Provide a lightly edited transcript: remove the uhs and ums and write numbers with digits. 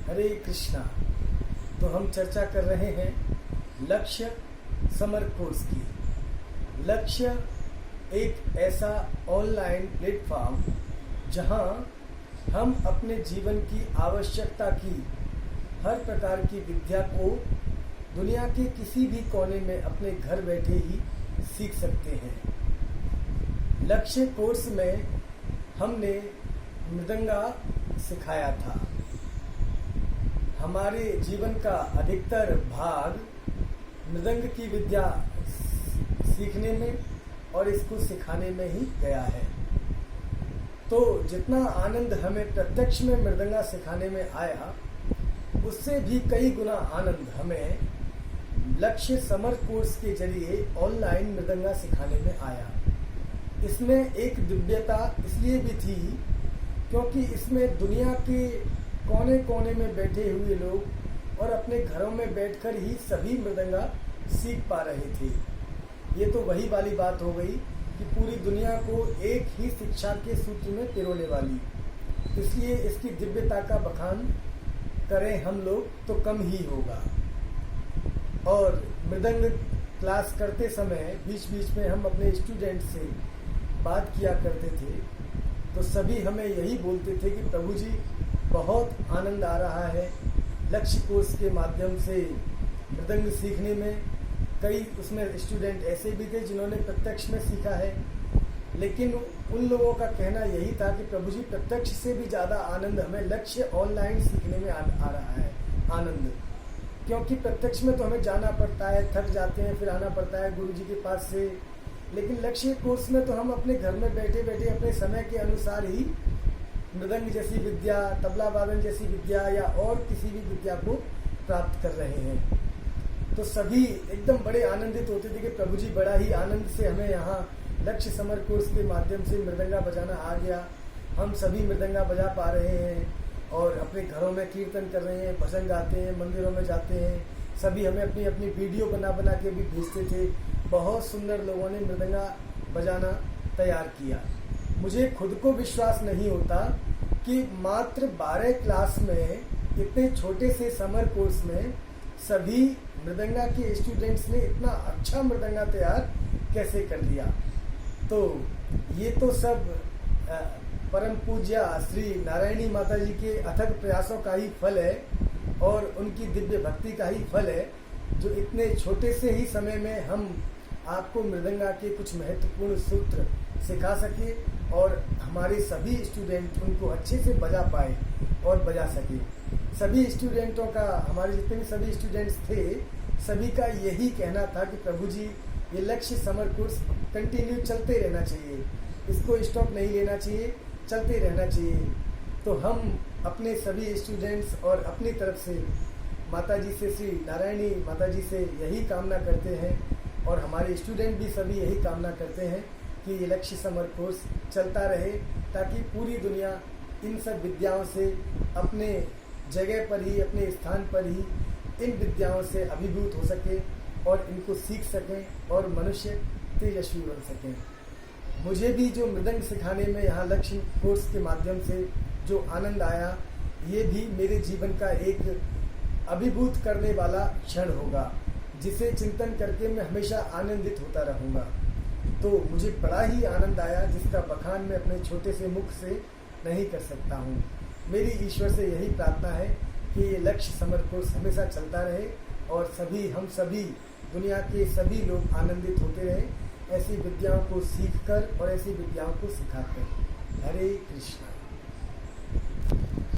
हरे कृष्णा। तो हम चर्चा कर रहे हैं लक्ष्य समर कोर्स की। लक्ष्य एक ऐसा ऑनलाइन प्लेटफॉर्म जहां हम अपने जीवन की आवश्यकता की हर प्रकार की विद्या को दुनिया के किसी भी कोने में अपने घर बैठे ही सीख सकते हैं। लक्ष्य कोर्स में हमने मृदंगा सिखाया था। हमारे जीवन का अधिकतर भाग मृदंग की विद्या सीखने में और इसको सिखाने में ही गया है। तो जितना आनंद हमें प्रत्यक्ष में मृदंगा सिखाने में आया, उससे भी कई गुना आनंद हमें लक्ष्य समर कोर्स के जरिए ऑनलाइन मृदंगा सिखाने में आया। इसमें एक दिव्यता इसलिए भी थी क्योंकि इसमें दुनिया के कोने कोने में बैठे हुए लोग और अपने घरों में बैठकर ही सभी मृदंगा सीख पा रहे थे। ये तो वही वाली बात हो गई कि पूरी दुनिया को एक ही शिक्षा के सूत्र में पिरोने वाली। इसलिए इसकी दिव्यता का बखान करें हम लोग तो कम ही होगा। और मृदंग क्लास करते समय बीच बीच में हम अपने स्टूडेंट से बात किया करते थे, तो सभी हमें यही बोलते थे कि प्रभु जी बहुत आनंद आ रहा है लक्ष्य कोर्स के माध्यम से मृदंग सीखने में। कई उसमें स्टूडेंट ऐसे भी थे जिन्होंने प्रत्यक्ष में सीखा है, लेकिन उन लोगों का कहना यही था कि प्रभु जी प्रत्यक्ष से भी ज़्यादा आनंद हमें लक्ष्य ऑनलाइन सीखने में आ रहा है आनंद। क्योंकि प्रत्यक्ष में तो हमें जाना पड़ता है, थक जाते हैं, फिर आना पड़ता है गुरु जी के पास से। लेकिन लक्ष्य कोर्स में तो हम अपने घर में बैठे बैठे अपने समय के अनुसार ही मृदंग जैसी विद्या, तबला वादन जैसी विद्या या और किसी भी विद्या को प्राप्त कर रहे हैं। तो सभी एकदम बड़े आनंदित होते थे कि प्रभु जी बड़ा ही आनंद से हमें यहाँ लक्ष्य समर कोर्स के माध्यम से मृदंगा बजाना आ गया। हम सभी मृदंगा बजा पा रहे हैं और अपने घरों में कीर्तन कर रहे हैं, भजन गाते हैं, मंदिरों में जाते हैं। सभी हमें अपनी अपनी वीडियो बना बना के भी भेजते थे। बहुत सुंदर लोगों ने मृदंगा बजाना तैयार किया। मुझे खुद को विश्वास नहीं होता कि मात्र 12 क्लास में इतने छोटे से समर कोर्स में सभी मृदंगा के स्टूडेंट्स ने इतना अच्छा मृदंगा तैयार कैसे कर लिया। तो ये तो सब परम पूज्य श्री नारायणी माता जी के अथक प्रयासों का ही फल है और उनकी दिव्य भक्ति का ही फल है, जो इतने छोटे से ही समय में हम आपको मृदंगा के कुछ महत्वपूर्ण सूत्र सिखा सके और हमारे सभी स्टूडेंट उनको अच्छे से बजा पाए और बजा सके। सभी स्टूडेंटों का, हमारे जितने भी सभी स्टूडेंट्स थे, सभी का यही कहना था कि प्रभु जी ये लक्ष्य समर कोर्स कंटिन्यू चलते रहना चाहिए, इसको स्टॉप नहीं लेना चाहिए, चलते रहना चाहिए। तो हम अपने सभी स्टूडेंट्स और अपनी तरफ से माता जी से, श्री नारायणी माता जी से यही कामना करते हैं और हमारे स्टूडेंट भी सभी यही कामना करते हैं कि ये लक्ष्य समर कोर्स चलता रहे, ताकि पूरी दुनिया इन सब विद्याओं से अपने जगह पर ही, अपने स्थान पर ही इन विद्याओं से अभिभूत हो सके और इनको सीख सकें और मनुष्य तेजस्वी बन सकें। मुझे भी जो मृदंग सिखाने में यहाँ लक्ष्य कोर्स के माध्यम से जो आनंद आया, ये भी मेरे जीवन का एक अभिभूत करने वाला क्षण होगा, जिसे चिंतन करके मैं हमेशा आनंदित होता रहूँगा। तो मुझे बड़ा ही आनंद आया, जिसका बखान मैं अपने छोटे से मुख से नहीं कर सकता हूँ। मेरी ईश्वर से यही प्रार्थना है कि ये लक्ष्य समर कोर्स हमेशा चलता रहे और हम सभी दुनिया के सभी लोग आनंदित होते रहें, ऐसी विद्याओं को सीखकर और ऐसी विद्याओं को सिखाकर। हरे कृष्णा।